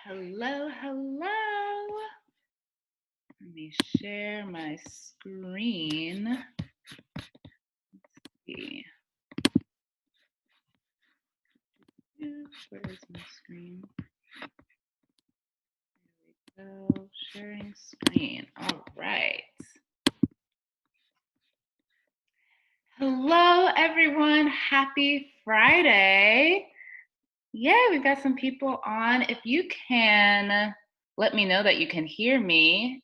Hello, hello. Let me share my screen. Let's see. Where is my screen? There we go. Sharing screen. All right. Hello, everyone. Happy Friday. Yay, we've got some people on. If you can let me know that you can hear me,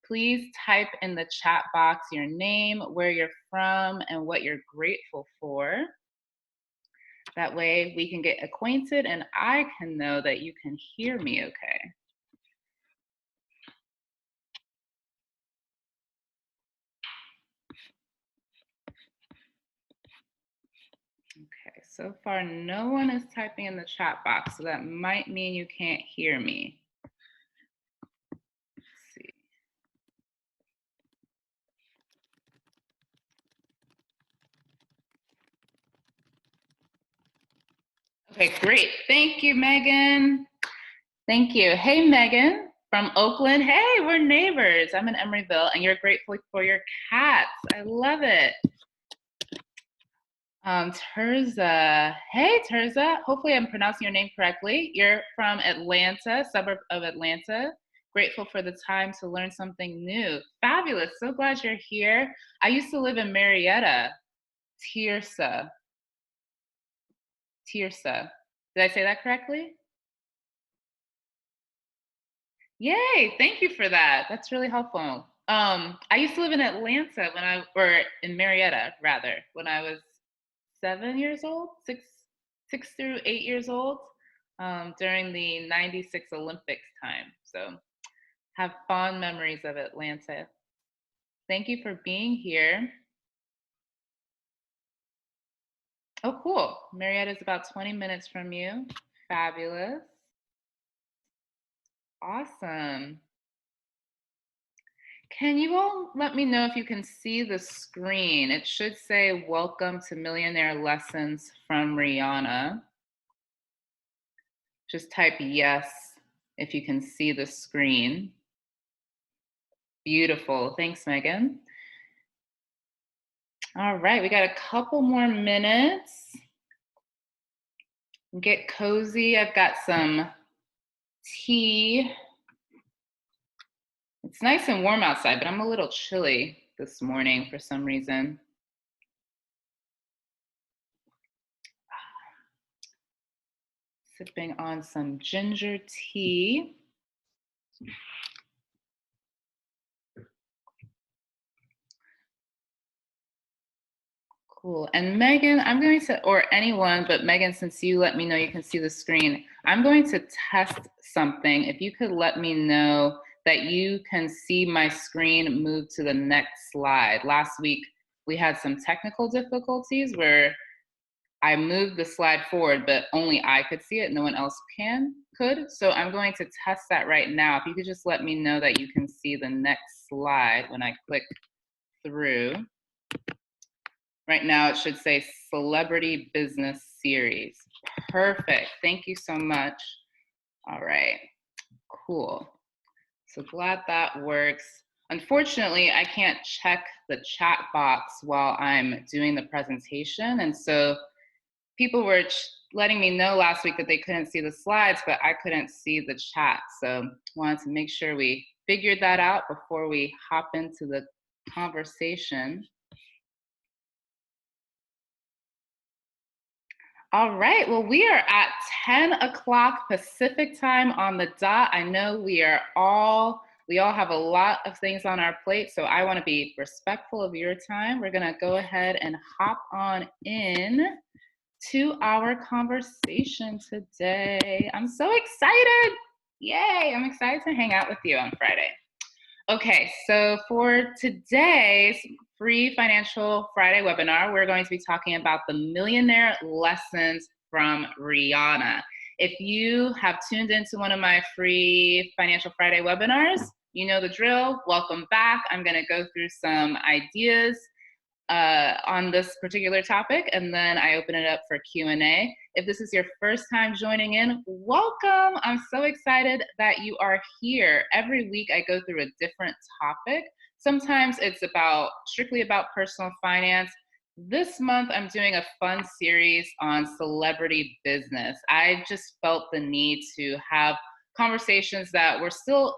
please type in the chat box your name, where you're from, and what you're grateful for. That way we can get acquainted and I can know that you can hear me okay. Okay, so far no one is typing in the chat box, so that might mean you can't hear me. Let's see. Okay, great. Thank you, Megan. Thank you. Hey, Megan from Oakland. Hey, we're neighbors. I'm in Emeryville, and you're grateful for your cats. I love it. Terza. Hey, Terza. Hopefully I'm pronouncing your name correctly. You're from Atlanta, suburb of Atlanta. Grateful for the time to learn something new. Fabulous. So glad you're here. I used to live in Marietta. Tirsa. Tirsa. Did I say that correctly? Yay, thank you for that. That's really helpful. I used to live in Atlanta or in Marietta rather, when I was 7 years old, six through 8 years old, during the '96 Olympics time. So have fond memories of Atlanta. Thank you for being here. Oh, cool. Marietta is about 20 minutes from you. Fabulous. Awesome. Can you all let me know if you can see the screen? It should say, "Welcome to Millionaire Lessons from Rihanna." Just type yes if you can see the screen. Beautiful. Thanks, Megan. All right, we got a couple more minutes. Get cozy. I've got some tea. It's nice and warm outside, but I'm a little chilly this morning for some reason. Sipping on some ginger tea. Cool. And Megan, I'm going to, or anyone, but Megan, since you let me know you can see the screen, I'm going to test something. If you could let me know that you can see my screen move to the next slide. Last week, we had some technical difficulties where I moved the slide forward, but only I could see it, no one else could. So I'm going to test that right now. If you could just let me know that you can see the next slide when I click through. Right now it should say Celebrity Business Series. Perfect, thank you so much. All right, cool. So glad that works. Unfortunately, I can't check the chat box while I'm doing the presentation. And so people were letting me know last week that they couldn't see the slides, but I couldn't see the chat. So wanted to make sure we figured that out before we hop into the conversation. All right, well, we are at 10 o'clock Pacific time on the dot. I know we all have a lot of things on our plate, so I wanna be respectful of your time. We're gonna go ahead and hop on in to our conversation today. I'm so excited. Yay, I'm excited to hang out with you on Friday. Okay, so for today's free Financial Friday webinar, we're going to be talking about the Millionaire Lessons from Rihanna. If you have tuned into one of my free Financial Friday webinars, you know the drill. Welcome back. I'm going to go through some ideas on this particular topic, and then I open it up for Q&A. If this is your first time joining in, welcome. I'm so excited that you are here. Every week I go through a different topic. Sometimes it's strictly about personal finance. This month I'm doing a fun series on celebrity business. I just felt the need to have conversations that were still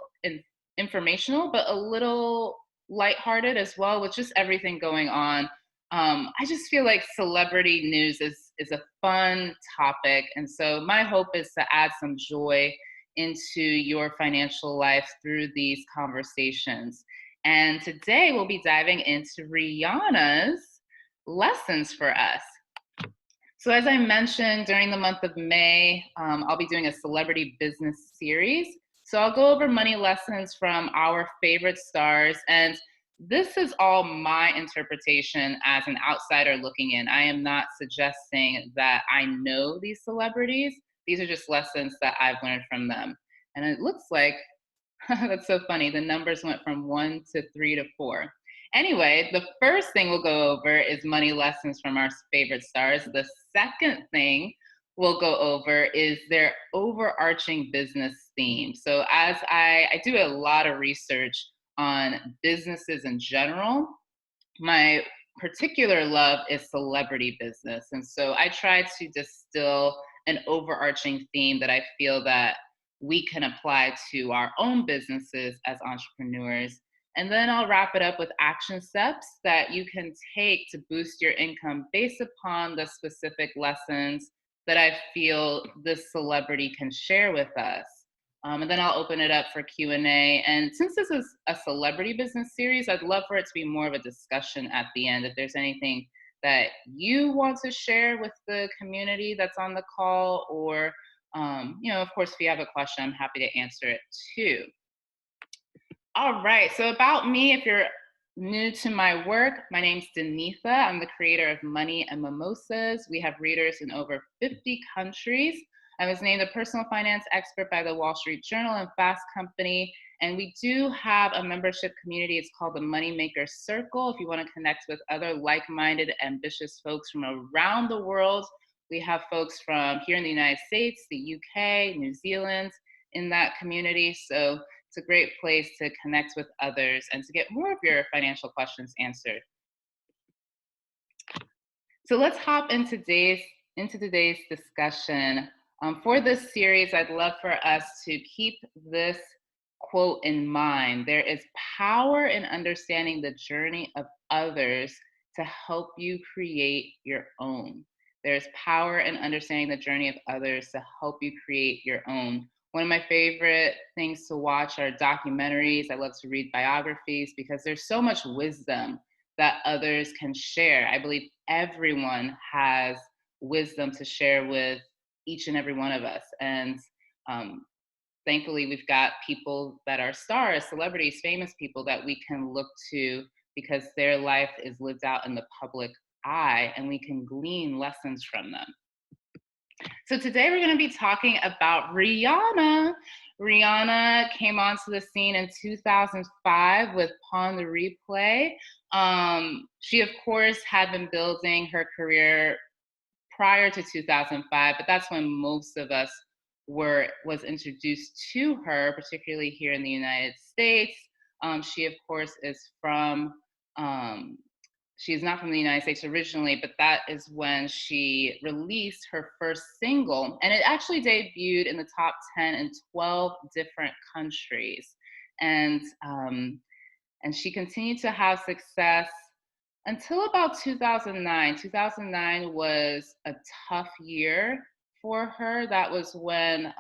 informational, but a little lighthearted as well, with just everything going on. I just feel like celebrity news is a fun topic. And so my hope is to add some joy into your financial life through these conversations. And today we'll be diving into Rihanna's lessons for us. So as I mentioned, during the month of May, I'll be doing a celebrity business series. So I'll go over money lessons from our favorite stars. And this is all my interpretation as an outsider looking in. I am not suggesting that I know these celebrities. These are just lessons that I've learned from them. And it looks like, that's so funny, the numbers went from 1 to 3 to 4. Anyway, the first thing we'll go over is money lessons from our favorite stars. The second thing we'll go over is their overarching business theme. So as I do a lot of research on businesses in general, my particular love is celebrity business. And so I try to distill an overarching theme that I feel that we can apply to our own businesses as entrepreneurs. And then I'll wrap it up with action steps that you can take to boost your income based upon the specific lessons that I feel this celebrity can share with us. And then I'll open it up for Q&A. And since this is a celebrity business series, I'd love for it to be more of a discussion at the end. If there's anything that you want to share with the community that's on the call, or, of course, if you have a question, I'm happy to answer it too. All right, so about me, if you're new to my work, my name's DANETHA. I'm the creator of Money and Mimosas. We have readers in over 50 countries. I was named a personal finance expert by the Wall Street Journal and Fast Company. And we do have a membership community. It's called the Moneymaker Circle. If you want to connect with other like-minded, ambitious folks from around the world, we have folks from here in the United States, the UK, New Zealand in that community. So it's a great place to connect with others and to get more of your financial questions answered. So let's hop into today's discussion. For this series, I'd love for us to keep this quote in mind. There is power in understanding the journey of others to help you create your own. There's power in understanding the journey of others to help you create your own. One of my favorite things to watch are documentaries. I love to read biographies because there's so much wisdom that others can share. I believe everyone has wisdom to share with each and every one of us. And thankfully, we've got people that are stars, celebrities, famous people that we can look to because their life is lived out in the public eye, and we can glean lessons from them. So today we're going to be talking about Rihanna. Rihanna came onto the scene in 2005 with Pawn the Replay. She, of course, had been building her career prior to 2005, but that's when most of us was introduced to her, particularly here in the United States. She, of course, is from she's not from the United States originally, but that is when she released her first single. And it actually debuted in the top 10 in 12 different countries. And she continued to have success until about 2009. 2009 was a tough year for her. That was when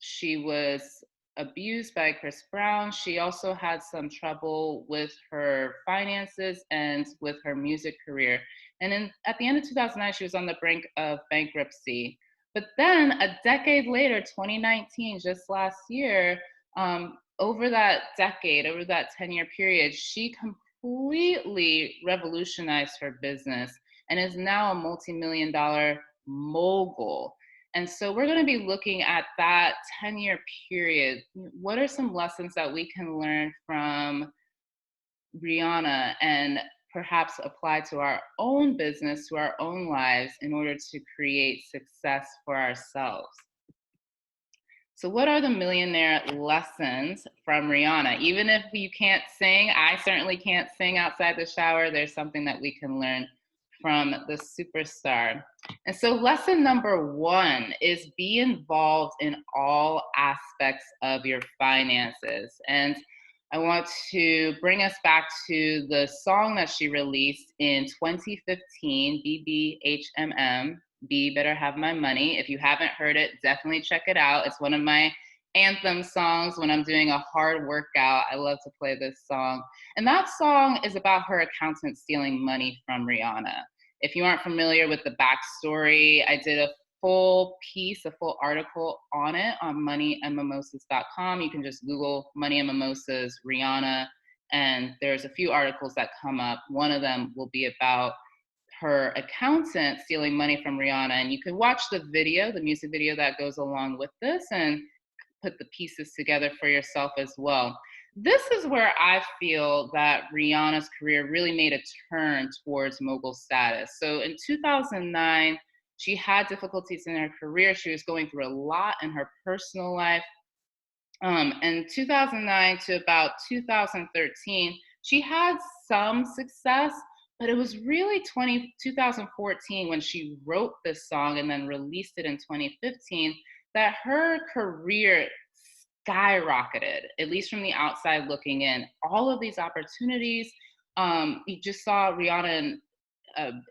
she was abused by Chris Brown. She also had some trouble with her finances and with her music career. And at the end of 2009, she was on the brink of bankruptcy. But then a decade later, 2019, just last year, over that decade, over that 10-year period, she completely revolutionized her business and is now a multi-million-dollar mogul. And so we're going to be looking at that 10-year period. What are some lessons that we can learn from Rihanna? And perhaps apply to our own business, to our own lives in order to create success for ourselves. So, what are the millionaire lessons from Rihanna? Even if you can't sing, I certainly can't sing outside the shower. There's something that we can learn from the superstar. And so, lesson number one is be involved in all aspects of your finances. And I want to bring us back to the song that she released in 2015, BBHMM, Be Better Have My Money. If you haven't heard it, definitely check it out. It's one of my anthem songs when I'm doing a hard workout. I love to play this song. And that song is about her accountant stealing money from Rihanna. If you aren't familiar with the backstory, I did a full piece, a full article on it on moneyandmimosas.com. You can just Google Money and Mimosas Rihanna, and there's a few articles that come up. One of them will be about her accountant stealing money from Rihanna, and you can watch the video, the music video that goes along with this, and put the pieces together for yourself as well. This is where I feel that Rihanna's career really made a turn towards mogul status. So in 2009, she had difficulties in her career. She was going through a lot in her personal life. And 2009 to about 2013, she had some success, but it was really 2014 when she wrote this song and then released it in 2015 that her career skyrocketed, at least from the outside looking in. All of these opportunities, you just saw Rihanna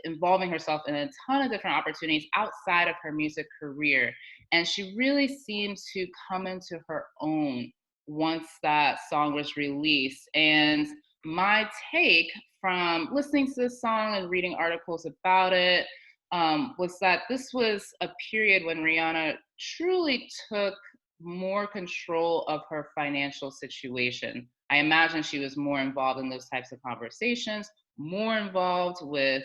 involving herself in a ton of different opportunities outside of her music career. And she really seemed to come into her own once that song was released. And my take from listening to this song and reading articles about it was that this was a period when Rihanna truly took more control of her financial situation. I imagine she was more involved in those types of conversations, more involved with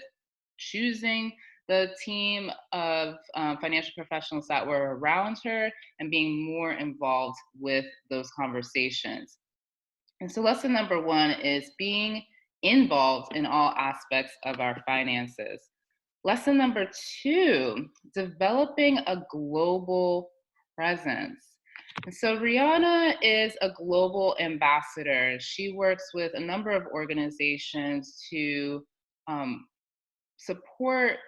choosing the team of financial professionals that were around her and being more involved with those conversations. And so, lesson number one is being involved in all aspects of our finances. Lesson number two, developing a global presence. And so Rihanna is a global ambassador. She works with a number of organizations to support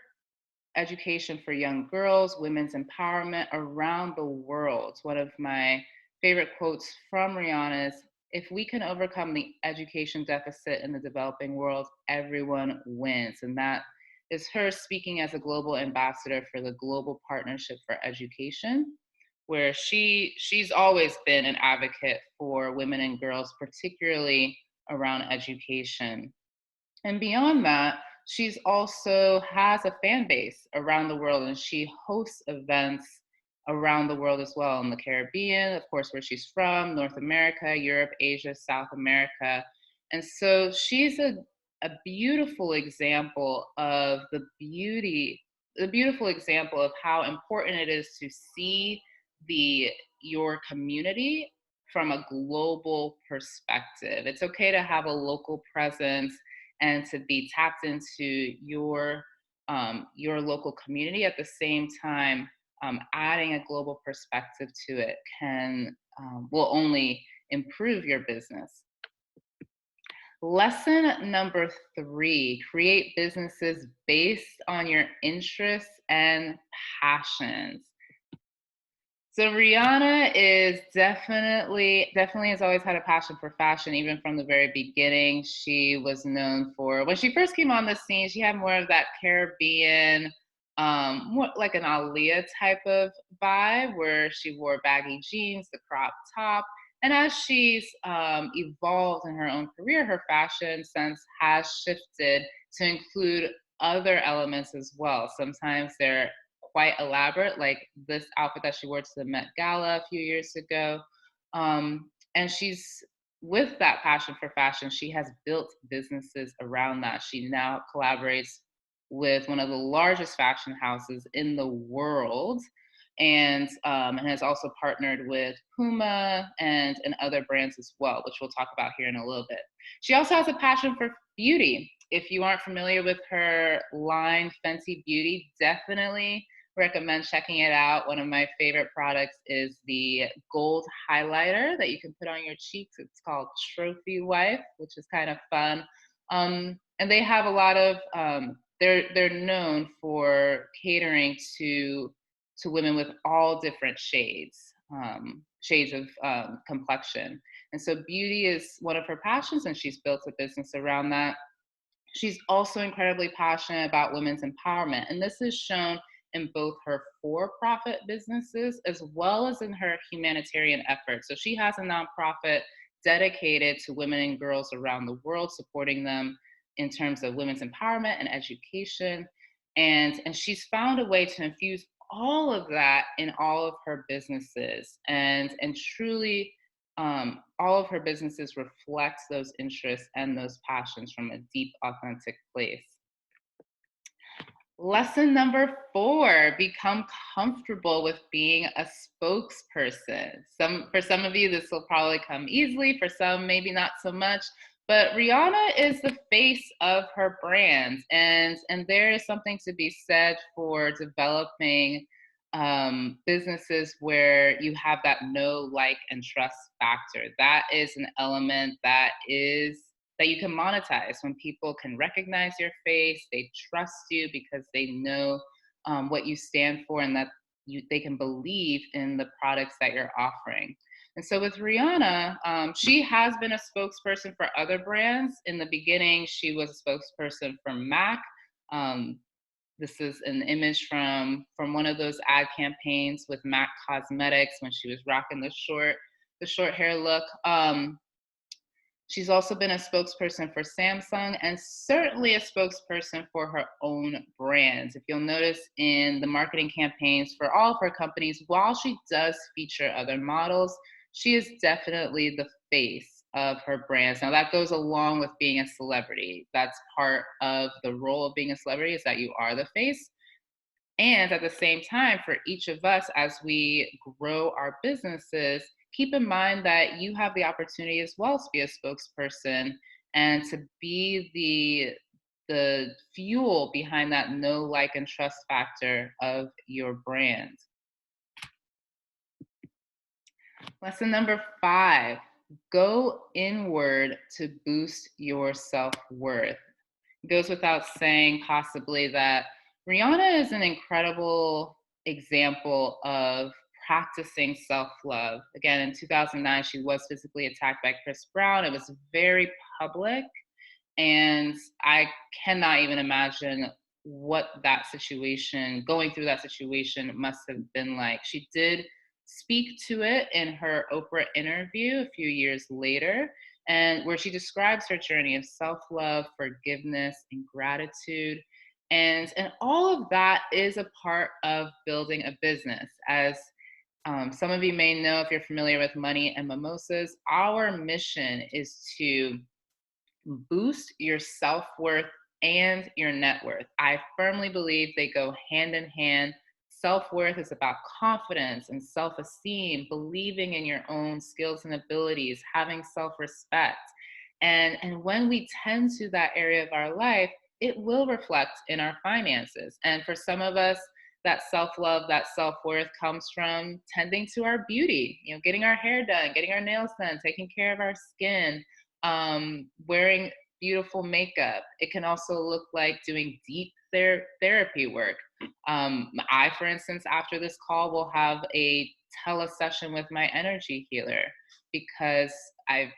education for young girls, women's empowerment around the world. One of my favorite quotes from Rihanna is, if we can overcome the education deficit in the developing world, everyone wins. And that is her speaking as a global ambassador for the Global Partnership for Education, where she's always been an advocate for women and girls, particularly around education. And beyond that, she's also has a fan base around the world, and she hosts events around the world as well, in the Caribbean, of course, where she's from, North America, Europe, Asia, South America. And so she's a beautiful example of the beautiful example of how important it is to see your community from a global perspective. It's okay to have a local presence and to be tapped into your local community. At the same time, adding a global perspective to it will only improve your business. Lesson number three, create businesses based on your interests and passions. So Rihanna is definitely has always had a passion for fashion. Even from the very beginning, she was known for, when she first came on the scene, she had more of that Caribbean, more like an Aaliyah type of vibe, where she wore baggy jeans, the crop top. And as she's evolved in her own career, her fashion sense has shifted to include other elements as well. Sometimes they're quite elaborate, like this outfit that she wore to the Met Gala a few years ago. And she's, with that passion for fashion, she has built businesses around that. She now collaborates with one of the largest fashion houses in the world. and has also partnered with Puma and other brands as well, which we'll talk about here in a little bit. She also has a passion for beauty. If you aren't familiar with her line, Fenty Beauty, definitely recommend checking it out. One of my favorite products is the gold highlighter that you can put on your cheeks. It's called Trophy Wife, which is kind of fun. And they have a lot of they're known for catering to women with all different shades of complexion. And so beauty is one of her passions, and she's built a business around that. She's also incredibly passionate about women's empowerment, and this is shown in both her for-profit businesses as well as in her humanitarian efforts. So she has a nonprofit dedicated to women and girls around the world, supporting them in terms of women's empowerment and education. And she's found a way to infuse all of that in all of her businesses, and truly all of her businesses reflect those interests and those passions from a deep, authentic place. Lesson number 4, become comfortable with being a spokesperson. For some of you, this will probably come easily. For some, maybe not so much. But Rihanna is the face of her brand, and there is something to be said for developing businesses where you have that know, like, and trust factor. That is an element that you can monetize when people can recognize your face, they trust you because they know what you stand for, and that they can believe in the products that you're offering. And so with Rihanna, she has been a spokesperson for other brands. In the beginning, she was a spokesperson for MAC. This is an image from one of those ad campaigns with MAC Cosmetics when she was rocking the short hair look. She's also been a spokesperson for Samsung, and certainly a spokesperson for her own brands. If you'll notice in the marketing campaigns for all of her companies, while she does feature other models, she is definitely the face of her brands. Now, that goes along with being a celebrity. That's part of the role of being a celebrity, is that you are the face. And at the same time, for each of us, as we grow our businesses, keep in mind that you have the opportunity as well to be a spokesperson and to be the fuel behind that know, like, and trust factor of your brand. Lesson number 5, go inward to boost your self-worth. It goes without saying, possibly, that Rihanna is an incredible example of practicing self-love. Again, in 2009, she was physically attacked by Chris Brown. It was very public, and I cannot even imagine what that situation, going through that situation, must have been like. She did speak to it in her Oprah interview a few years later, and where she describes her journey of self-love, forgiveness, and gratitude. And all of that is a part of building a business. As some of you may know, if you're familiar with Money and Mimosas, our mission is to boost your self-worth and your net worth. I firmly believe they go hand in hand. Self-worth is about confidence and self-esteem, believing in your own skills and abilities, having self-respect. And when we tend to that area of our life, it will reflect in our finances. And for some of us, that self-love, that self-worth comes from tending to our beauty, getting our hair done, getting our nails done, taking care of our skin, wearing beautiful makeup. It can also look like doing deep therapy work. I, for instance, after this call, will have a tele-session with my energy healer because I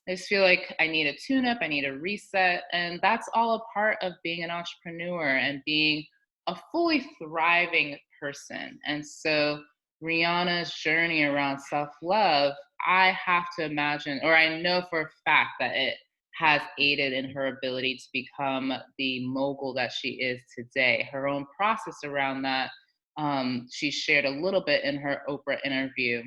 just feel like I need a tune-up, I need a reset, and that's all a part of being an entrepreneur and being a fully thriving person. And so Rihanna's journey around self-love, I have to imagine, or I know for a fact, that it has aided in her ability to become the mogul that she is today. Her own process around that, she shared a little bit in her Oprah interview,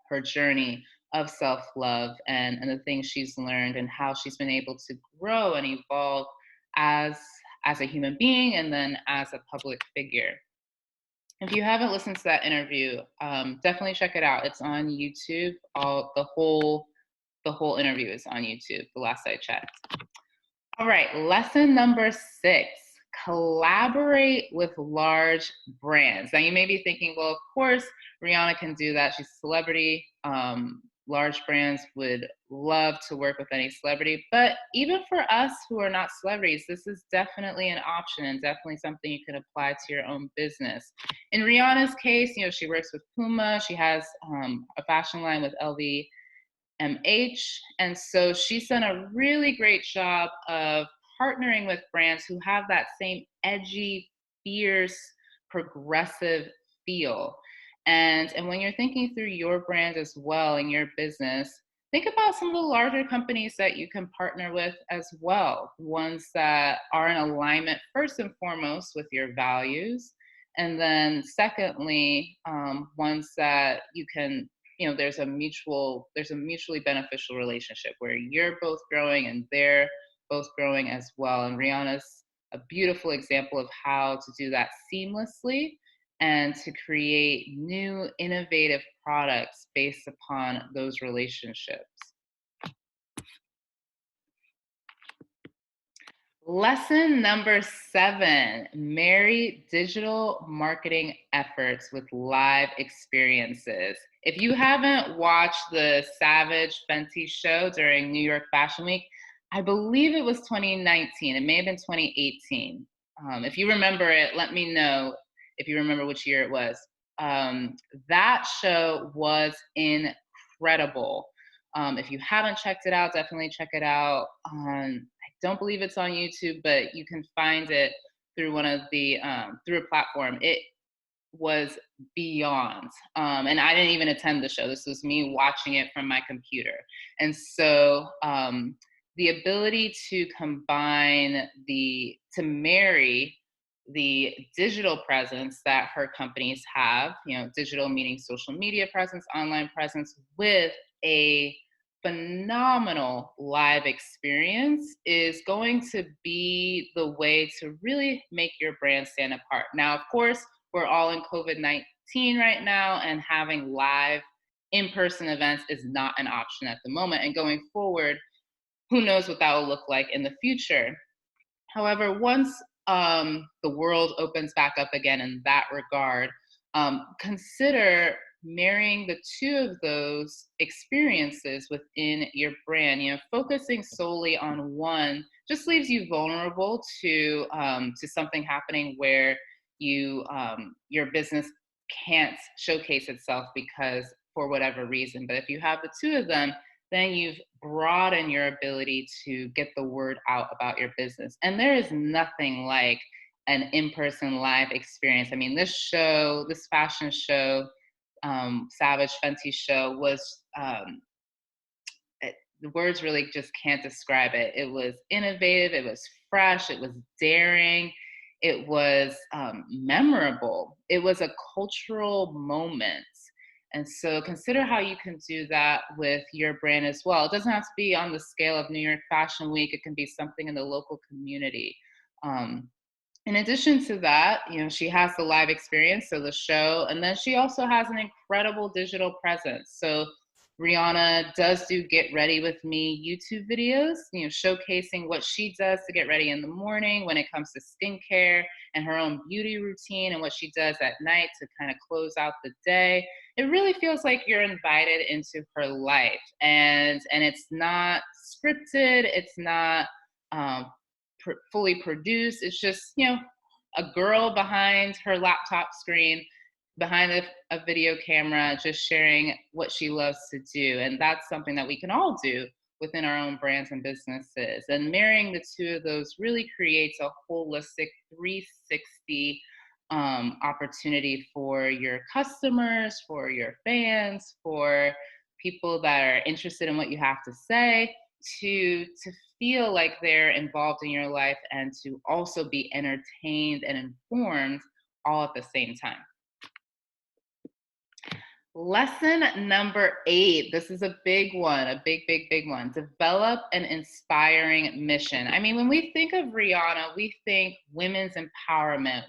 her journey of self-love and the things she's learned and how she's been able to grow and evolve as a human being and then as a public figure. If you haven't listened to that interview, definitely check it out. It's on YouTube. The whole interview is on YouTube, the last I checked. All right, lesson number 6, collaborate with large brands. Now you may be thinking, well, of course, Rihanna can do that. She's a celebrity. Large brands would love to work with any celebrity, but even for us who are not celebrities, this is definitely an option and definitely something you can apply to your own business. In Rihanna's case, she works with Puma. She has a fashion line with LVMH. And so she's done a really great job of partnering with brands who have that same edgy, fierce, progressive feel. And when you're thinking through your brand as well in your business, think about some of the larger companies that you can partner with as well. Ones that are in alignment, first and foremost, with your values. And then secondly, ones that you can, there's a mutually beneficial relationship where you're both growing and they're both growing as well. And Rihanna's a beautiful example of how to do that seamlessly and to create new innovative products based upon those relationships. Lesson number 7, marry digital marketing efforts with live experiences. If you haven't watched the Savage Fenty show during New York Fashion Week, I believe it was 2019. It may have been 2018. If you remember it, let me know if you remember which year it was. That show was incredible. If you haven't checked it out, definitely check it out. I don't believe it's on YouTube, but you can find it through through a platform. It was beyond. And I didn't even attend the show. This was me watching it from my computer. And so the ability to to marry the digital presence that her companies have, digital meaning social media presence, online presence, with a phenomenal live experience is going to be the way to really make your brand stand apart. Now, of course, we're all in COVID-19 right now, and having live in-person events is not an option at the moment. And going forward, who knows what that will look like in the future. However, once the world opens back up again in that regard, consider marrying the two of those experiences within your brand. Focusing solely on one just leaves you vulnerable to something happening where your business can't showcase itself because for whatever reason. But if you have the two of them, then you've broadened your ability to get the word out about your business. And there is nothing like an in-person live experience. I mean, this fashion show, Savage Fenty show was, the words really just can't describe it. It was innovative, it was fresh, it was daring, it was memorable. It was a cultural moment. And so consider how you can do that with your brand as well. It doesn't have to be on the scale of New York Fashion Week. It can be something in the local community. In addition to that, she has the live experience, so the show, and then she also has an incredible digital presence. So Rihanna does do Get Ready With Me YouTube videos, showcasing what she does to get ready in the morning when it comes to skincare and her own beauty routine, and what she does at night to kind of close out the day. It really feels like you're invited into her life, and it's not scripted, it's not fully produced. It's just, a girl behind her laptop screen, behind a video camera, just sharing what she loves to do. And that's something that we can all do within our own brands and businesses. And marrying the two of those really creates a holistic 360 opportunity for your customers, for your fans, for people that are interested in what you have to say, to feel like they're involved in your life and to also be entertained and informed all at the same time. Lesson number 8. This is a big one, a big one. Develop an inspiring mission. I mean, when we think of Rihanna, we think women's empowerment.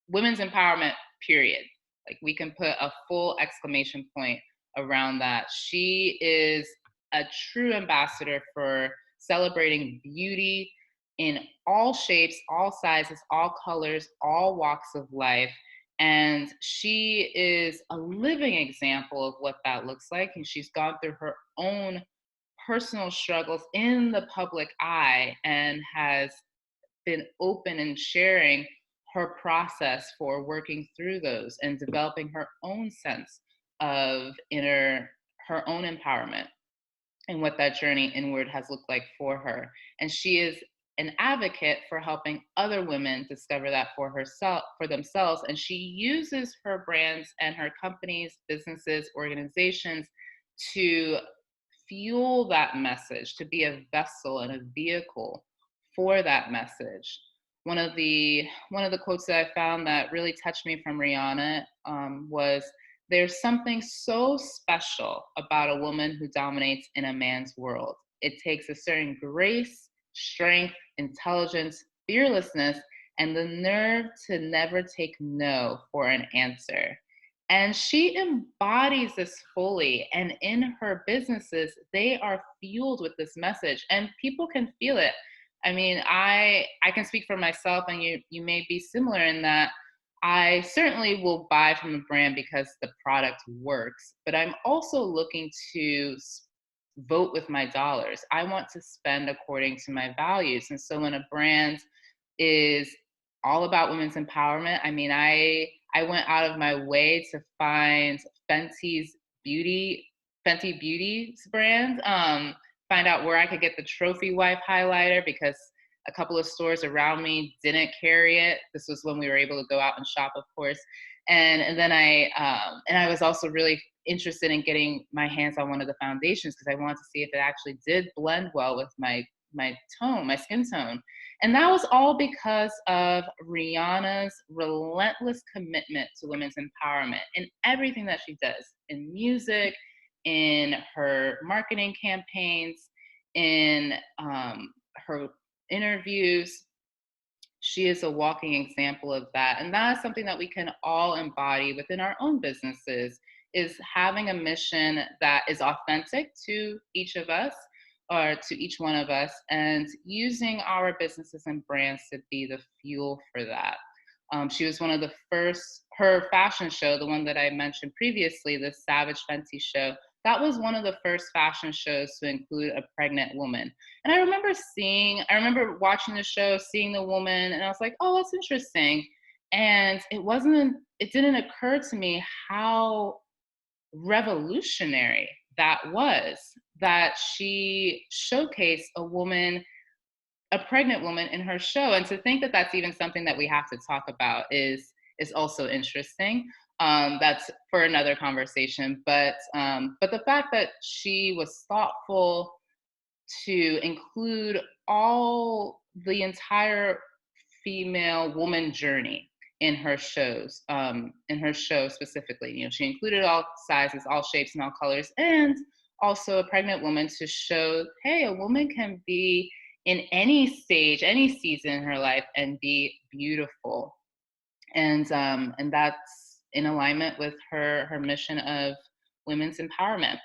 Women's empowerment period. Like we can put a full exclamation point around that. She is a true ambassador for celebrating beauty in all shapes, all sizes, all colors, all walks of life. And she is a living example of what that looks like. And she's gone through her own personal struggles in the public eye and has been open and sharing her process for working through those and developing her own sense of her own empowerment and what that journey inward has looked like for her. And she is an advocate for helping other women discover that for themselves. And she uses her brands and her companies, businesses, organizations to fuel that message, to be a vessel and a vehicle for that message. One of the quotes that I found that really touched me from Rihanna was, "There's something so special about a woman who dominates in a man's world. It takes a certain grace, strength, intelligence, fearlessness, and the nerve to never take no for an answer." And she embodies this fully. And in her businesses, they are fueled with this message, and people can feel it. I mean, I can speak for myself, and you may be similar in that I certainly will buy from a brand because the product works, but I'm also looking to vote with my dollars. I want to spend according to my values. And so when a brand is all about women's empowerment, I mean, I went out of my way to find Fenty Beauty's brand, find out where I could get the trophy wife highlighter because a couple of stores around me didn't carry it. This was when we were able to go out and shop, of course. And then I was also really interested in getting my hands on one of the foundations because I wanted to see if it actually did blend well with my skin tone. And that was all because of Rihanna's relentless commitment to women's empowerment in everything that she does, in music, in her marketing campaigns, in her interviews. She is a walking example of that. And that is something that we can all embody within our own businesses, is having a mission that is authentic to each of us or to each one of us, and using our businesses and brands to be the fuel for that. She was one of the first, her fashion show, the one that I mentioned previously, the Savage Fenty show, that was one of the first fashion shows to include a pregnant woman. And I remember watching the show, seeing the woman, and I was like, oh, that's interesting. And it didn't occur to me how revolutionary that was, that she showcased a pregnant woman in her show. And to think that that's even something that we have to talk about is also interesting. That's for another conversation. But the fact that she was thoughtful to include the entire female woman journey in her show specifically. You know, she included all sizes, all shapes, and all colors, and also a pregnant woman to show, hey, a woman can be in any stage, any season in her life and be beautiful. And that's in alignment with her mission of women's empowerment.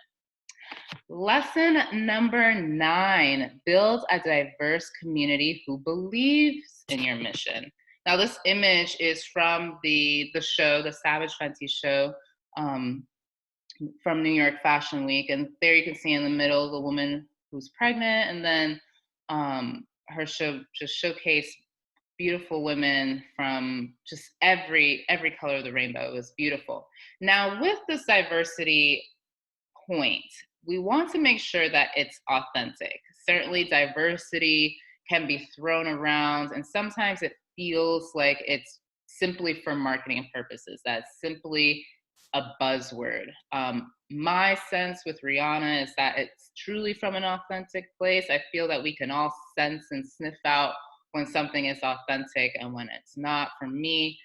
Lesson number 9, build a diverse community who believes in your mission. Now, this image is from the show, the Savage Fenty show, from New York Fashion Week. And there you can see in the middle the woman who's pregnant, and then her show just showcased beautiful women from just every color of the rainbow. It was beautiful. Now, with this diversity point, we want to make sure that it's authentic. Certainly, diversity can be thrown around, and sometimes it feels like it's simply for marketing purposes. That's simply a buzzword. My sense with Rihanna is that it's truly from an authentic place. I feel that we can all sense and sniff out when something is authentic and when it's not. For me,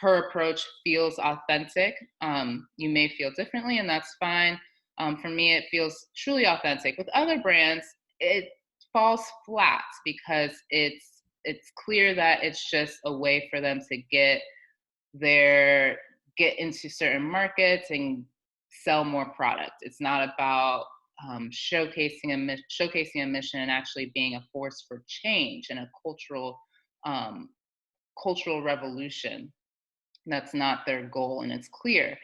her approach feels authentic. You may feel differently, and that's fine. For me, it feels truly authentic. With other brands, it falls flat because it's clear that it's just a way for them to get they're get into certain markets and sell more product. It's not about showcasing a mission and actually being a force for change and a um, cultural revolution. That's not their goal, and it's clear.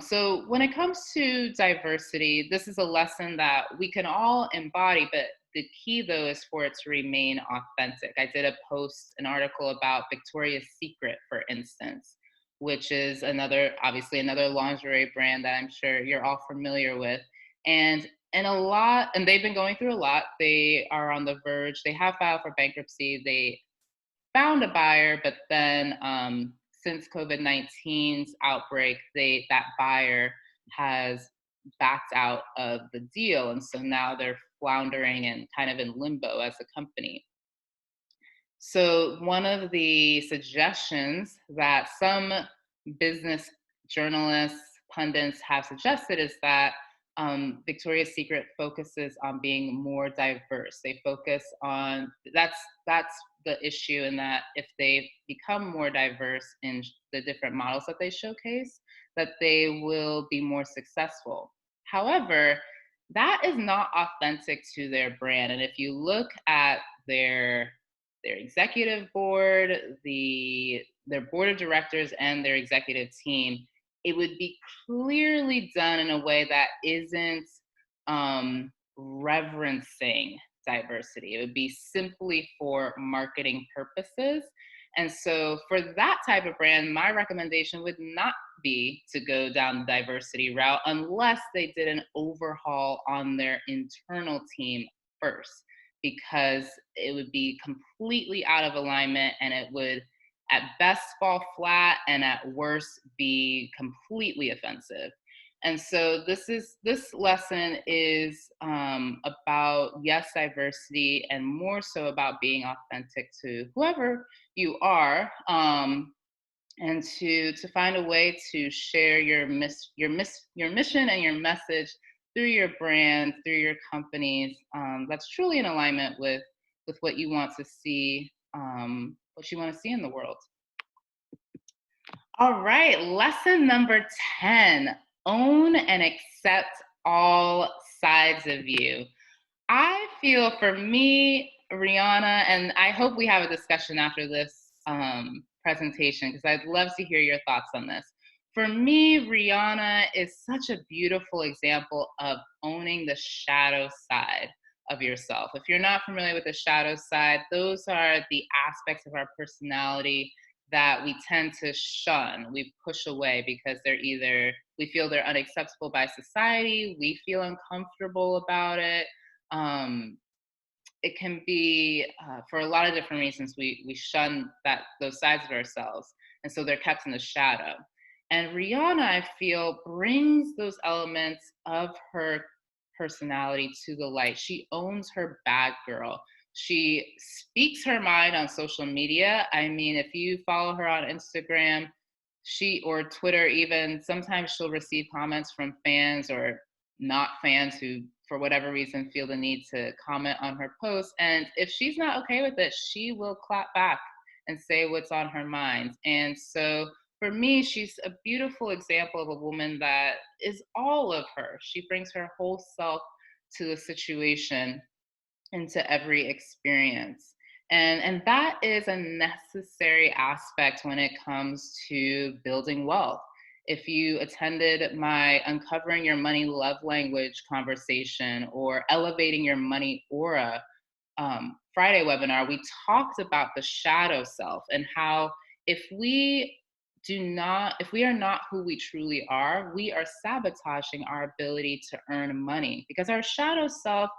So when it comes to diversity, this is a lesson that we can all embody, but the key though is for it to remain authentic. I did an article about Victoria's Secret, for instance, which is obviously another lingerie brand that I'm sure you're all familiar with. And and they've been going through a lot. They are on the verge. They have filed for bankruptcy. They found a buyer, but then since COVID-19's outbreak, that buyer has backed out of the deal, and so now they're floundering and kind of in limbo as a company. So one of the suggestions that some business journalists, pundits have suggested is that Victoria's Secret focuses on being more diverse. They focus on that's the issue, in that if they become more diverse in the different models that they showcase, that they will be more successful. However, that is not authentic to their brand. And if you look at their executive board, their board of directors, and their executive team, it would be clearly done in a way that isn't reverencing diversity. It would be simply for marketing purposes. And so, for that type of brand, my recommendation would not be to go down the diversity route unless they did an overhaul on their internal team first, because it would be completely out of alignment, and it would at best fall flat and at worst be completely offensive. And so this lesson is about, yes, diversity, and more so about being authentic to whoever you are, and to find a way to share your mission and your message through your brand, through your companies, that's truly in alignment with what you want to see, in the world. All right, lesson number 10: own and accept all sides of you. I feel, for me, Rihanna, and I hope we have a discussion after this presentation, because I'd love to hear your thoughts on this. For me, Rihanna is such a beautiful example of owning the shadow side of yourself. If you're not familiar with the shadow side, those are the aspects of our personality that we tend to shun, we push away, because we feel they're unacceptable by society, we feel uncomfortable about it. It can be for a lot of different reasons. We shun those sides of ourselves, and so they're kept in the shadow. And Rihanna, I feel, brings those elements of her personality to the light. She owns her bad girl. She speaks her mind on social media. I mean, if you follow her on Instagram, or Twitter even, sometimes she'll receive comments from fans or not fans who, for whatever reason, feel the need to comment on her post. And if she's not okay with it, she will clap back and say what's on her mind. And so for me, she's a beautiful example of a woman that is all of her. She brings her whole self to the situation, into every experience. And that is a necessary aspect when it comes to building wealth. If you attended my Uncovering Your Money Love Language conversation, or Elevating Your Money Aura Friday webinar, we talked about the shadow self, and how if we are not who we truly are, we are sabotaging our ability to earn money, because our shadow self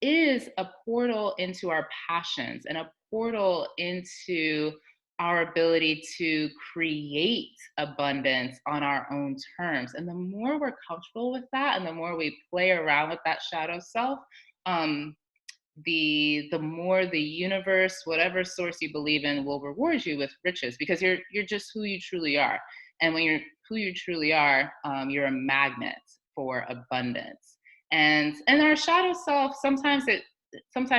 is a portal into our passions and a portal into our ability to create abundance on our own terms. And the more we're comfortable with that, and the more we play around with that shadow self, the more the universe, whatever source you believe in, will reward you with riches, because you're just who you truly are. And when you're who you truly are, you're a magnet for abundance. And our shadow self, sometimes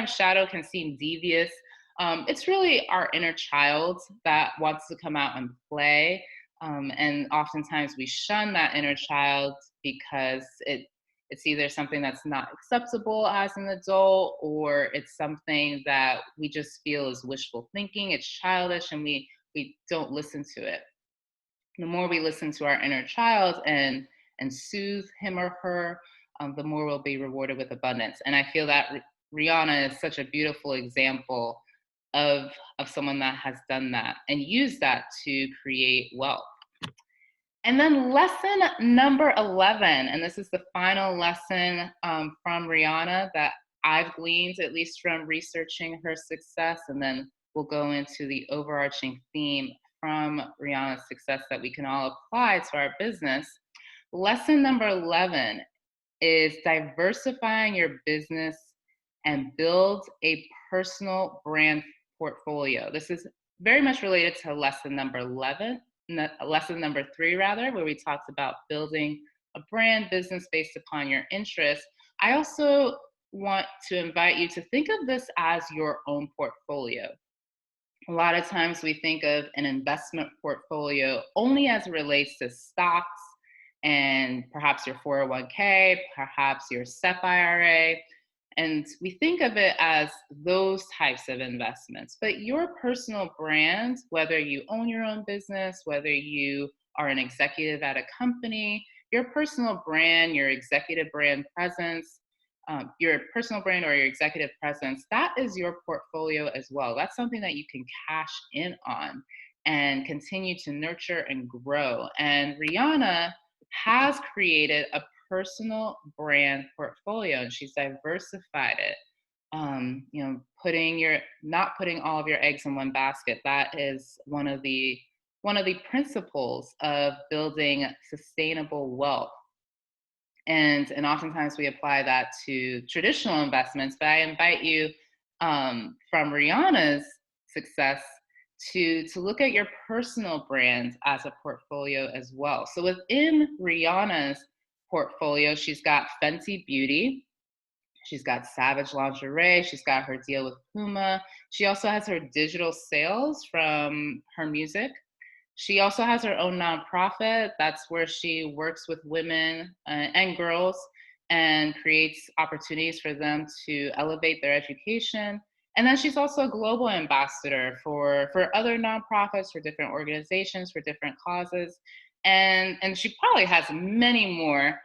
shadow can seem devious. It's really our inner child that wants to come out and play. And oftentimes we shun that inner child because it's either something that's not acceptable as an adult, or it's something that we just feel is wishful thinking. It's childish, and we don't listen to it. The more we listen to our inner child and soothe him or her, the more we'll be rewarded with abundance. And I feel that Rihanna is such a beautiful example of someone that has done that and used that to create wealth. And then lesson number 11, and this is the final lesson from Rihanna that I've gleaned, at least from researching her success, and then we'll go into the overarching theme from Rihanna's success that we can all apply to our business. Lesson number 11 is diversifying your business and build a personal brand portfolio. This is very much related to lesson number 11, lesson number 3 rather, where we talked about building a brand business based upon your interests. I also want to invite you to think of this as your own portfolio. A lot of times we think of an investment portfolio only as it relates to stocks and perhaps your 401k, perhaps your SEP IRA. And we think of it as those types of investments. But your personal brand, whether you own your own business, whether you are an executive at a company, your personal brand, your executive brand presence, your personal brand or your executive presence, that is your portfolio as well. That's something that you can cash in on and continue to nurture and grow. And Rihanna has created a personal brand portfolio, and she's diversified it. Not putting all of your eggs in one basket. That is one of the principles of building sustainable wealth. And oftentimes we apply that to traditional investments, but I invite you from Rihanna's success to look at your personal brand as a portfolio as well. So within Rihanna's portfolio, she's got Fenty Beauty, she's got Savage Lingerie, she's got her deal with Puma. She also has her digital sales from her music. She also has her own nonprofit. That's where she works with women and girls and creates opportunities for them to elevate their education. And then she's also a global ambassador for other nonprofits, for different organizations, for different causes. And she probably has many more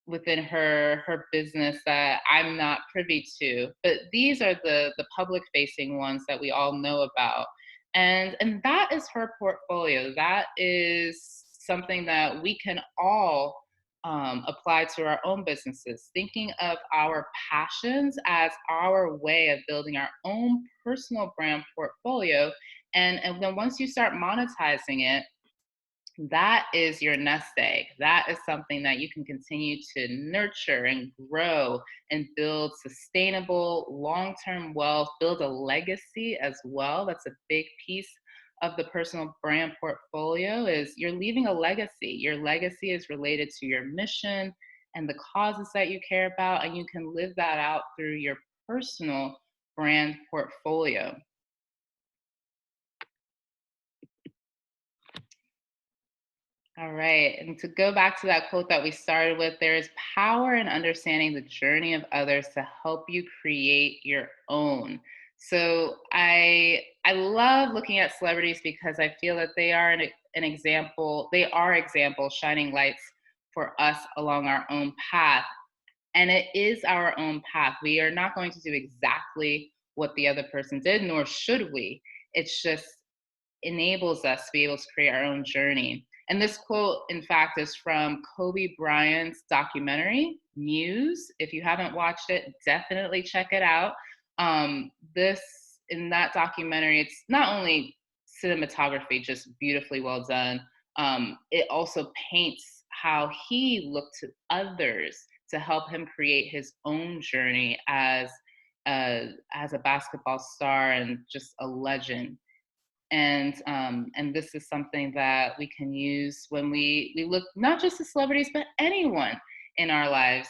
within her business that I'm not privy to. But these are the public facing ones that we all know about. And that is her portfolio. That is something that we can all apply to our own businesses, thinking of our passions as our way of building our own personal brand portfolio. And then once you start monetizing it, that is your nest egg. That is something that you can continue to nurture and grow and build sustainable long-term wealth, build a legacy as well. That's a big piece of the personal brand portfolio is you're leaving a legacy. Your legacy is related to your mission and the causes that you care about, and you can live that out through your personal brand portfolio. All right. And to go back to that quote that we started with, there is power in understanding the journey of others to help you create your own. So I love looking at celebrities because I feel that they are an example. They are examples, shining lights for us along our own path. And it is our own path. We are not going to do exactly what the other person did, nor should we. It's just enables us to be able to create our own journey. And this quote, in fact, is from Kobe Bryant's documentary, Muse. If you haven't watched it, definitely check it out. In that documentary, it's not only cinematography, just beautifully well done. It also paints how he looked to others to help him create his own journey as a basketball star and just a legend. And this is something that we can use when we look not just at celebrities, but anyone in our lives.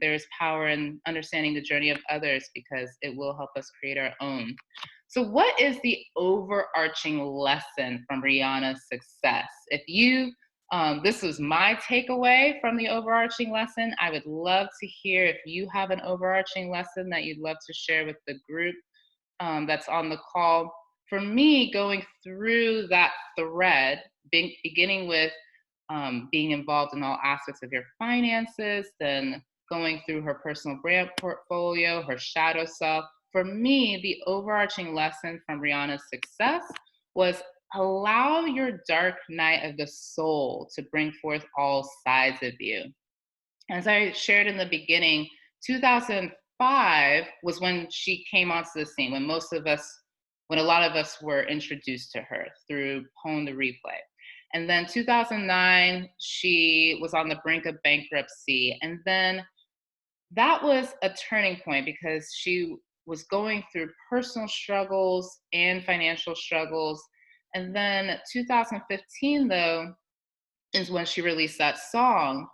There's power in understanding the journey of others because it will help us create our own. So, what is the overarching lesson from Rihanna's success? If you, this was my takeaway from the overarching lesson. I would love to hear if you have an overarching lesson that you'd love to share with the group that's on the call. For me, going through that thread, beginning with being involved in all aspects of your finances, then going through her personal brand portfolio, her shadow self. For me, the overarching lesson from Rihanna's success was allow your dark night of the soul to bring forth all sides of you. As I shared in the beginning, 2005 was when she came onto the scene, when a lot of us were introduced to her through Pwn the Replay. And then 2009, she was on the brink of bankruptcy. And then that was a turning point because she was going through personal struggles and financial struggles. And then 2015, though, is when she released that song,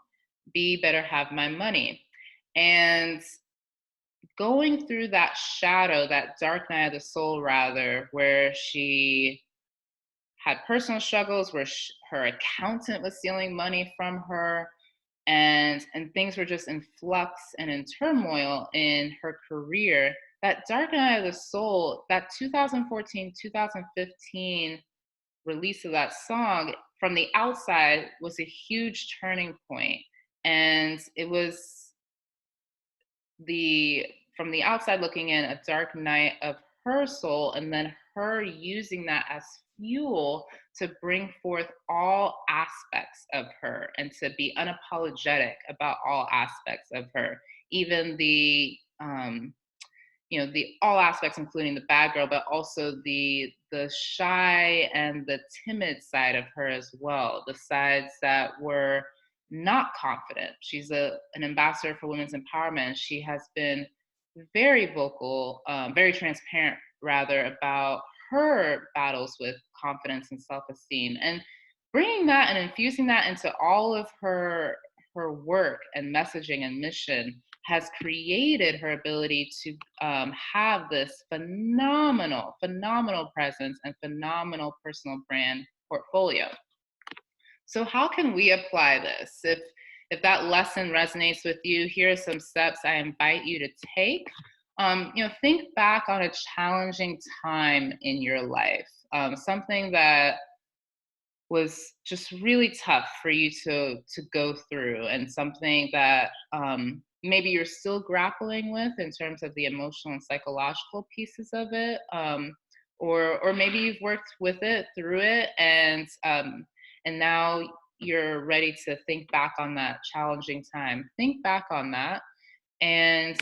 Be Better Have My Money. And going through that shadow, that dark night of the soul, rather, where she had personal struggles, where her accountant was stealing money from her, and things were just in flux and in turmoil in her career. That dark night of the soul, that 2014, 2015 release of that song, from the outside was a huge turning point. And it was from the outside looking in, a dark night of her soul, and then her using that as fuel to bring forth all aspects of her and to be unapologetic about all aspects of her, even the the all aspects, including the bad girl, but also the shy and the timid side of her as well, the sides that were not confident. She's an ambassador for women's empowerment. She has been very vocal, very transparent, rather, about her battles with confidence and self-esteem, and bringing that and infusing that into all of her work and messaging and mission has created her ability to have this phenomenal presence and phenomenal personal brand portfolio. So how can we apply this? If that lesson resonates with you, here are some steps I invite you to take. Think back on a challenging time in your life, something that was just really tough for you to go through, and something that maybe you're still grappling with in terms of the emotional and psychological pieces of it, or maybe you've worked with it, through it, and now you're ready to think back on that challenging time. Think back on that and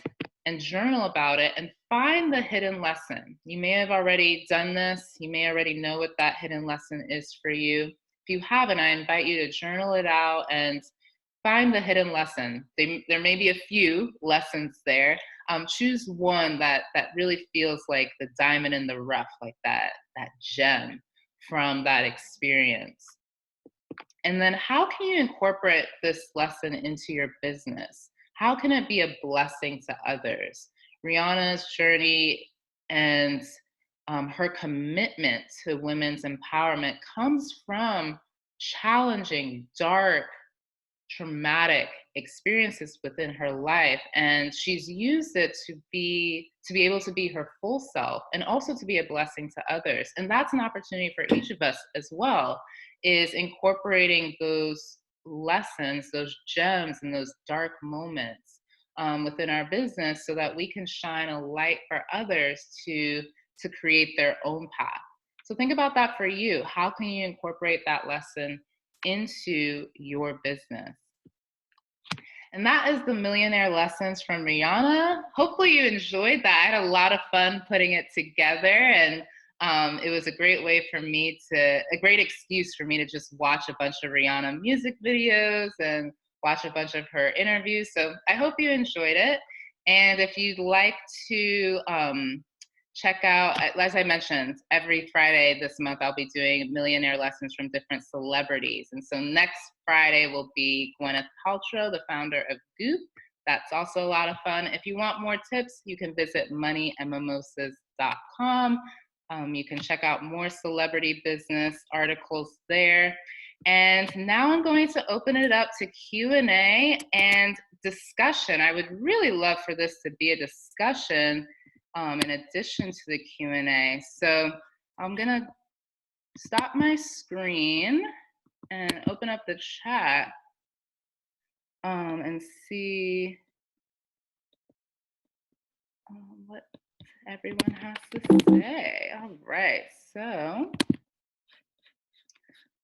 journal about it and find the hidden lesson. You may have already done this. You may already know what that hidden lesson is for you. If you haven't, I invite you to journal it out and find the hidden lesson. There may be a few lessons there. Choose one that really feels like the diamond in the rough, like that gem from that experience. And then how can you incorporate this lesson into your business? How can it be a blessing to others? Rihanna's journey and her commitment to women's empowerment comes from challenging, dark, traumatic experiences within her life, and she's used it to be able to be her full self and also to be a blessing to others. And that's an opportunity for each of us as well, is incorporating those lessons, those gems, and those dark moments within our business, so that we can shine a light for others to create their own path. So think about that for you. How can you incorporate that lesson into your business? And that is the Millionaire lessons from Rihanna. Hopefully you enjoyed that. I had a lot of fun putting it together, and it was a great way for me a great excuse for me to just watch a bunch of Rihanna music videos and watch a bunch of her interviews. So I hope you enjoyed it. And if you'd like to check out, as I mentioned, every Friday this month, I'll be doing millionaire lessons from different celebrities. And so next Friday will be Gwyneth Paltrow, the founder of Goop. That's also a lot of fun. If you want more tips, you can visit moneyandmimosas.com. You can check out more celebrity business articles there. And now I'm going to open it up to Q&A and discussion. I would really love for this to be a discussion in addition to the Q&A. So I'm gonna stop my screen and open up the chat and see what everyone has to say. All right, so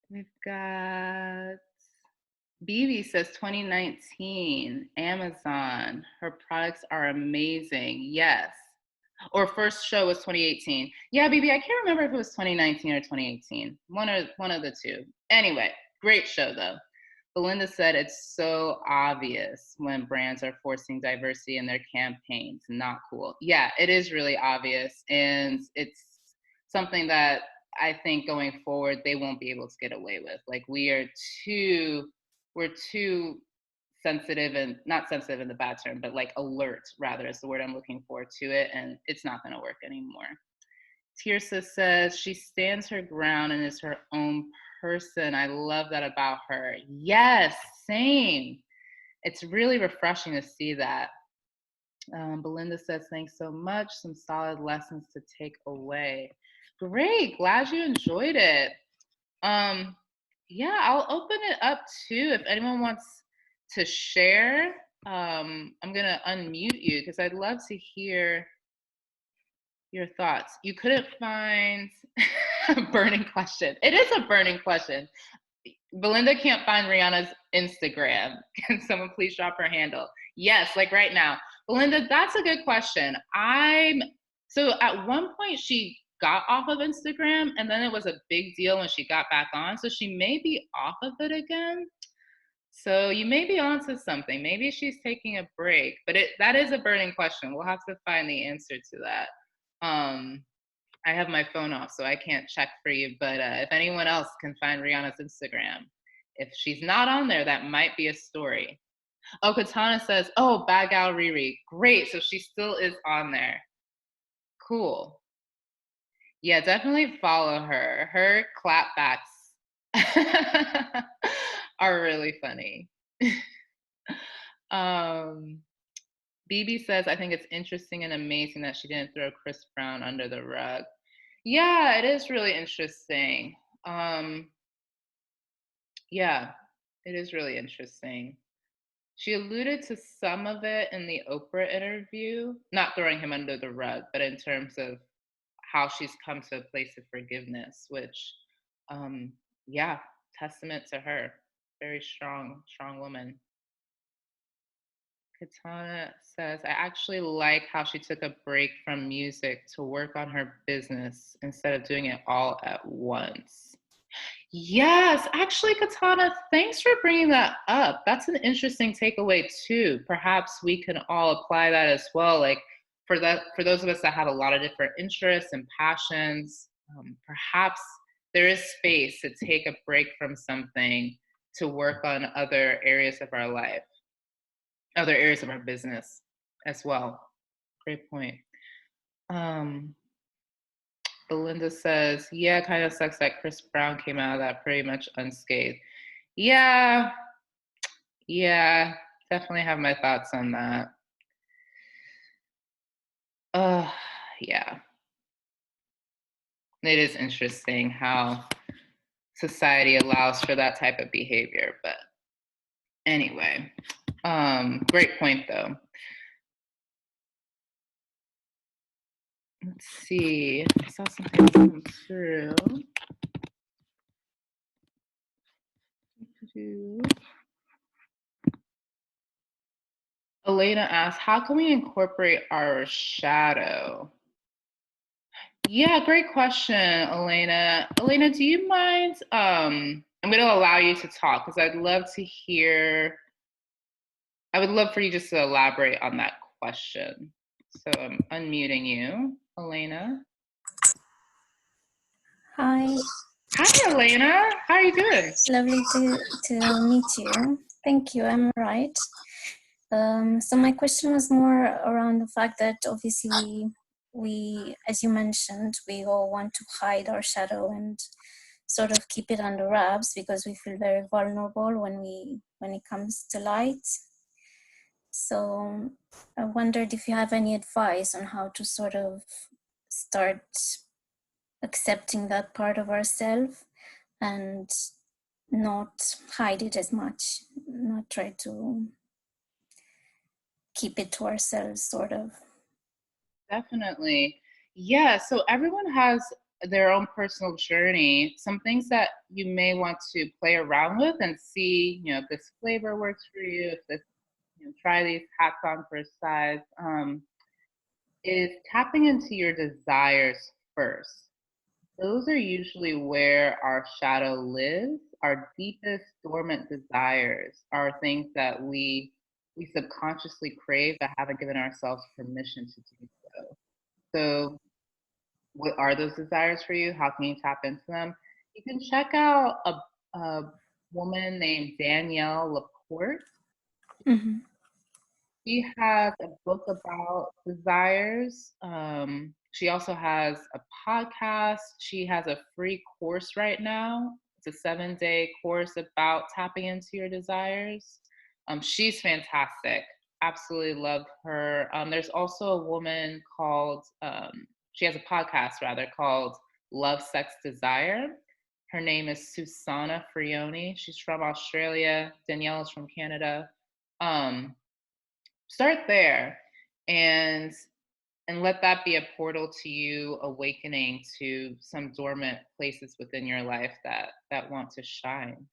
we've got BB says 2019, Amazon, her products are amazing. Yes. Or first show was 2018. Yeah, BB, I can't remember if it was 2019 or 2018. One of the two. Anyway, great show though. Belinda said it's so obvious when brands are forcing diversity in their campaigns. Not cool. Yeah, it is really obvious. And it's something that I think going forward, they won't be able to get away with. Like we're too sensitive, and not sensitive in the bad term, but like alert rather is the word I'm looking for to it. And it's not going to work anymore. Tirsa says she stands her ground and is her own person. I love that about her. Yes, same. It's really refreshing to see that. Belinda says, thanks so much. Some solid lessons to take away. Great. Glad you enjoyed it. Yeah, I'll open it up too. If anyone wants to share, I'm going to unmute you because I'd love to hear your thoughts. You couldn't find a burning question. It is a burning question. Belinda can't find Rihanna's Instagram. Can someone please drop her handle? Yes, like right now. Belinda, that's a good question. So at one point she got off of Instagram and then it was a big deal when she got back on. So she may be off of it again. So you may be onto something. Maybe she's taking a break, but that is a burning question. We'll have to find the answer to that. I have my phone off, so I can't check for you, but if anyone else can find Rihanna's Instagram, if she's not on there, that might be a story. Oh, Katana says, oh, Bad Gal Riri. Great, so she still is on there. Cool. Yeah, definitely follow her. Her clapbacks are really funny. BB says, I think it's interesting and amazing that she didn't throw Chris Brown under the rug. Yeah, it is really interesting. Yeah, it is really interesting. She alluded to some of it in the Oprah interview, not throwing him under the rug, but in terms of how she's come to a place of forgiveness, which, yeah, testament to her. Very strong, strong woman. Katana says, I actually like how she took a break from music to work on her business instead of doing it all at once. Yes, actually, Katana, thanks for bringing that up. That's an interesting takeaway too. Perhaps we can all apply that as well. Like for those of us that have a lot of different interests and passions, perhaps there is space to take a break from something to work on other areas of our life, other areas of our business as well. Great point. Belinda says, yeah, kind of sucks that Chris Brown came out of that pretty much unscathed. Yeah, definitely have my thoughts on that. Yeah. It is interesting how society allows for that type of behavior, but anyway, great point though. Let's see, I saw something come through. Elena asks, how can we incorporate our shadow? Yeah, great question, Elena. Elena, do you mind? I'm going to allow you to talk because I'd love to hear. I would love for you just to elaborate on that question. So I'm unmuting you. Elena. Hi. Hi, Elena. How are you doing? Lovely to meet you. Thank you. I'm all right. So my question was more around the fact that obviously we, as you mentioned, we all want to hide our shadow and sort of keep it under wraps because we feel very vulnerable when it comes to light. So I wondered if you have any advice on how to sort of start accepting that part of ourselves and not hide it as much, not try to keep it to ourselves, sort of. Definitely. Yeah, so everyone has their own personal journey. Some things that you may want to play around with and see, if this flavor works for you, if this, try these hats on for size, is tapping into your desires first. Those are usually where our shadow lives. Our deepest dormant desires are things that we subconsciously crave but haven't given ourselves permission to do so. So, what are those desires for you? How can you tap into them? You can check out a woman named Danielle Laporte. Mm-hmm. She has a book about desires. She also has a podcast. She has a free course right now. It's a 7-day course about tapping into your desires. She's fantastic. Absolutely love her. There's also a woman called, she has a podcast rather called Love, Sex, Desire. Her name is Susanna Frioni. She's from Australia. Danielle is from Canada. Start there and let that be a portal to you awakening to some dormant places within your life that want to shine.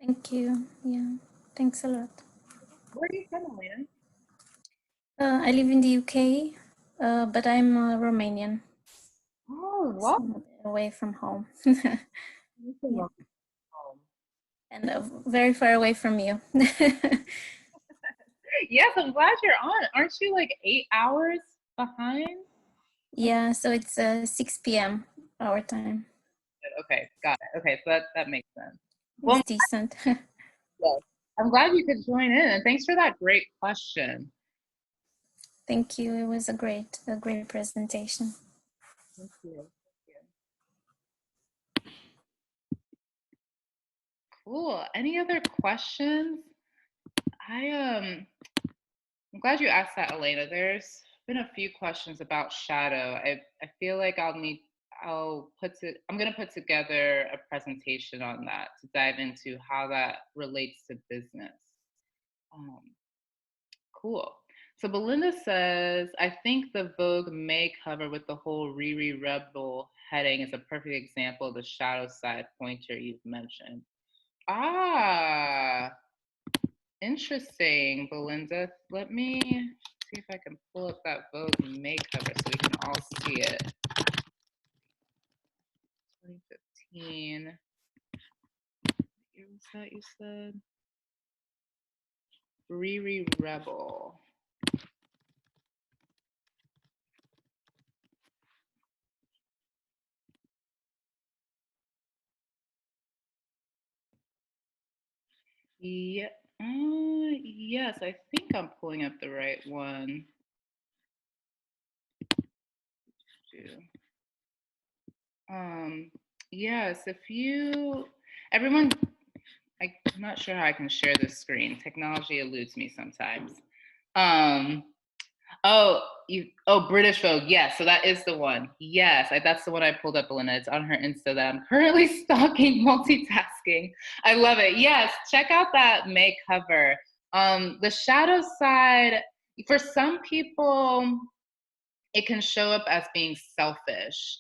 Thank you. Yeah, thanks a lot. Where are you from, Elena? I live in the UK, but I'm Romanian. Oh, wow. So away from home. Yeah. Home. And very far away from you. Yes, I'm glad you're on. Aren't you like 8 hours behind? Yeah, so it's 6 p.m. our time. Okay, got it. Okay, so that makes sense. It's Well, decent. yes, I'm glad you could join in, and thanks for that great question. Thank you. It was a great presentation. Thank you. Cool. Any other questions? I'm glad you asked that, Elena. There's been a few questions about shadow. I feel like I'm gonna put together a presentation on that to dive into how that relates to business. Um, cool. So Belinda says, I think the Vogue May cover with the whole Riri Rebel heading is a perfect example of the shadow side pointer you've mentioned. Ah, interesting, Belinda. Let me see if I can pull up that Vogue May cover so we can all see it. 2015. What year was that you said? Riri Rebel. Yeah. Yes, I think I'm pulling up the right one. Yes, everyone, I'm not sure how I can share this screen. Technology eludes me sometimes. Um, British Vogue. Yes, so that is the one. Yes, that's the one I pulled up, Belinda. It's on her Insta that I'm currently stalking, multitasking. I love it. Yes, check out that May cover. The shadow side, for some people, it can show up as being selfish,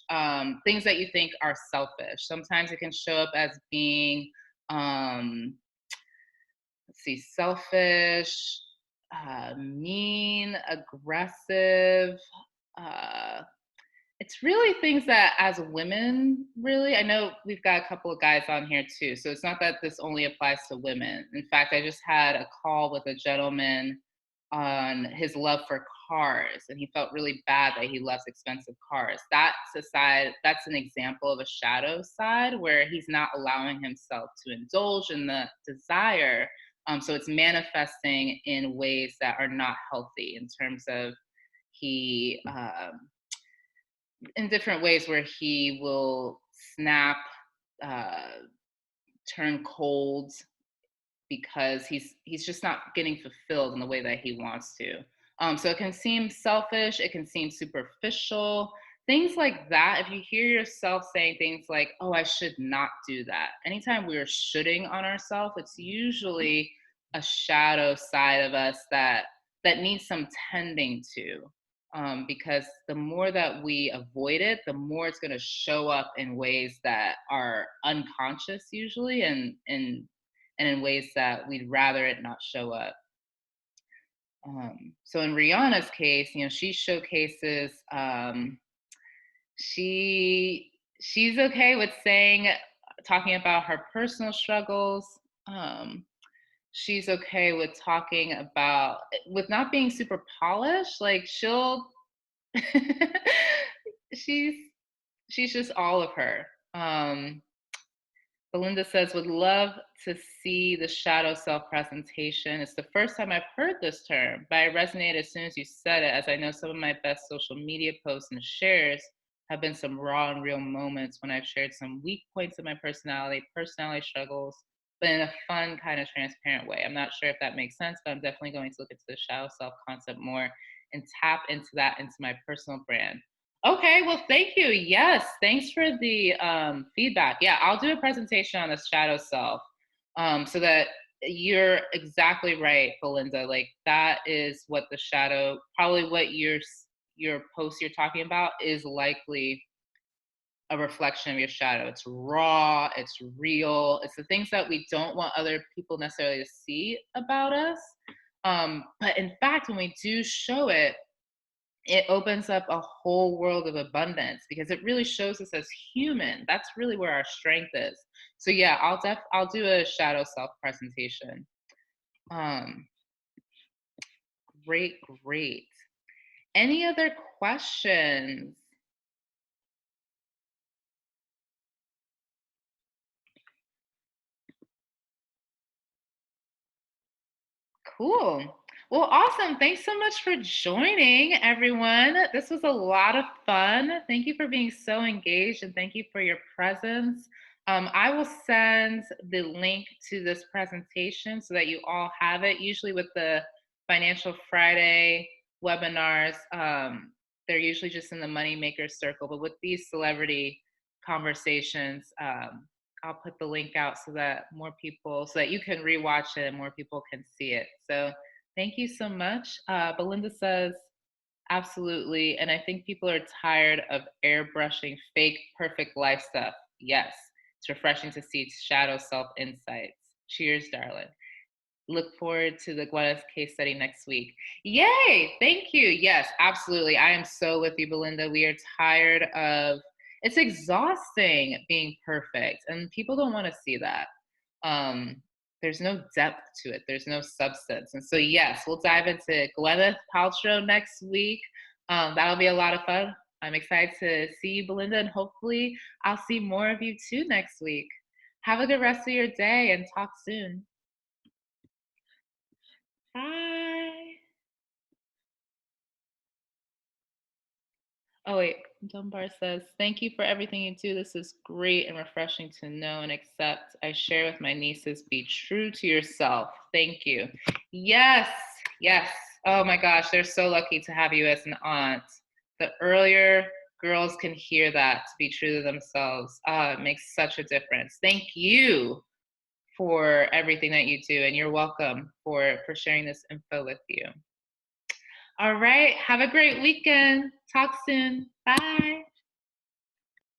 things that you think are selfish. Sometimes it can show up as being, selfish, mean, aggressive. Uh, it's really things that, as women, really, I know we've got a couple of guys on here too. So it's not that this only applies to women. In fact, I just had a call with a gentleman on his love for cars, and he felt really bad that he loves expensive cars. That's a side, that's an example of a shadow side where he's not allowing himself to indulge in the desire. So it's manifesting in ways that are not healthy in terms of he, in different ways where he will snap, uh, turn cold, because he's just not getting fulfilled in the way that he wants to. So it can seem selfish, it can seem superficial, things like that. If you hear yourself saying things like, "Oh, I should not do that," anytime we're shoulding on ourselves, it's usually a shadow side of us that needs some tending to. Because the more that we avoid it, the more it's going to show up in ways that are unconscious usually, and in ways that we'd rather it not show up. So in Rihanna's case, she showcases, she's okay with talking about her personal struggles. Um, she's okay with talking about, with not being super polished. Like she's she's just all of her. Belinda says, would love to see the shadow self presentation. It's the first time I've heard this term, but I resonated as soon as you said it, as I know some of my best social media posts and shares have been some raw and real moments when I've shared some weak points of my personality struggles, but in a fun, kind of transparent way. I'm not sure if that makes sense, but I'm definitely going to look into the shadow self concept more and tap into that into my personal brand. Okay, well, thank you. Yes, thanks for the feedback. Yeah, I'll do a presentation on the shadow self, so that you're exactly right, Belinda. Like that is what the shadow, probably what your post you're talking about is likely a reflection of your shadow. It's raw, it's real, it's the things that we don't want other people necessarily to see about us. But in fact, when we do show it, it opens up a whole world of abundance because it really shows us as human. That's really where our strength is. So yeah, I'll do a shadow self presentation. Um, great, great. Any other questions? Cool. Well, awesome. Thanks so much for joining, everyone. This was a lot of fun. Thank you for being so engaged and thank you for your presence. I will send the link to this presentation so that you all have it. Usually, with the Financial Friday webinars, they're usually just in the Moneymaker circle, but with these celebrity conversations, I'll put the link out so that so that you can rewatch it and more people can see it. So thank you so much. Belinda says, absolutely. And I think people are tired of airbrushing fake perfect life stuff. Yes, it's refreshing to see shadow self insights. Cheers, darling. Look forward to the Gwyneth case study next week. Yay! Thank you. Yes, absolutely. I am so with you, Belinda. We are tired of, it's exhausting being perfect, and people don't want to see that. There's no depth to it. There's no substance. And so, yes, we'll dive into Gwyneth Paltrow next week. That'll be a lot of fun. I'm excited to see you, Belinda, and hopefully I'll see more of you too next week. Have a good rest of your day and talk soon. Bye. Oh, wait. Dunbar says, thank you for everything you do. This is great and refreshing to know and accept. I share with my nieces, be true to yourself. Thank you. Yes. Yes. Oh my gosh. They're so lucky to have you as an aunt. The earlier girls can hear that, to be true to themselves, it makes such a difference. Thank you for everything that you do. And you're welcome for sharing this info with you. All right. Have a great weekend. Talk soon. Bye.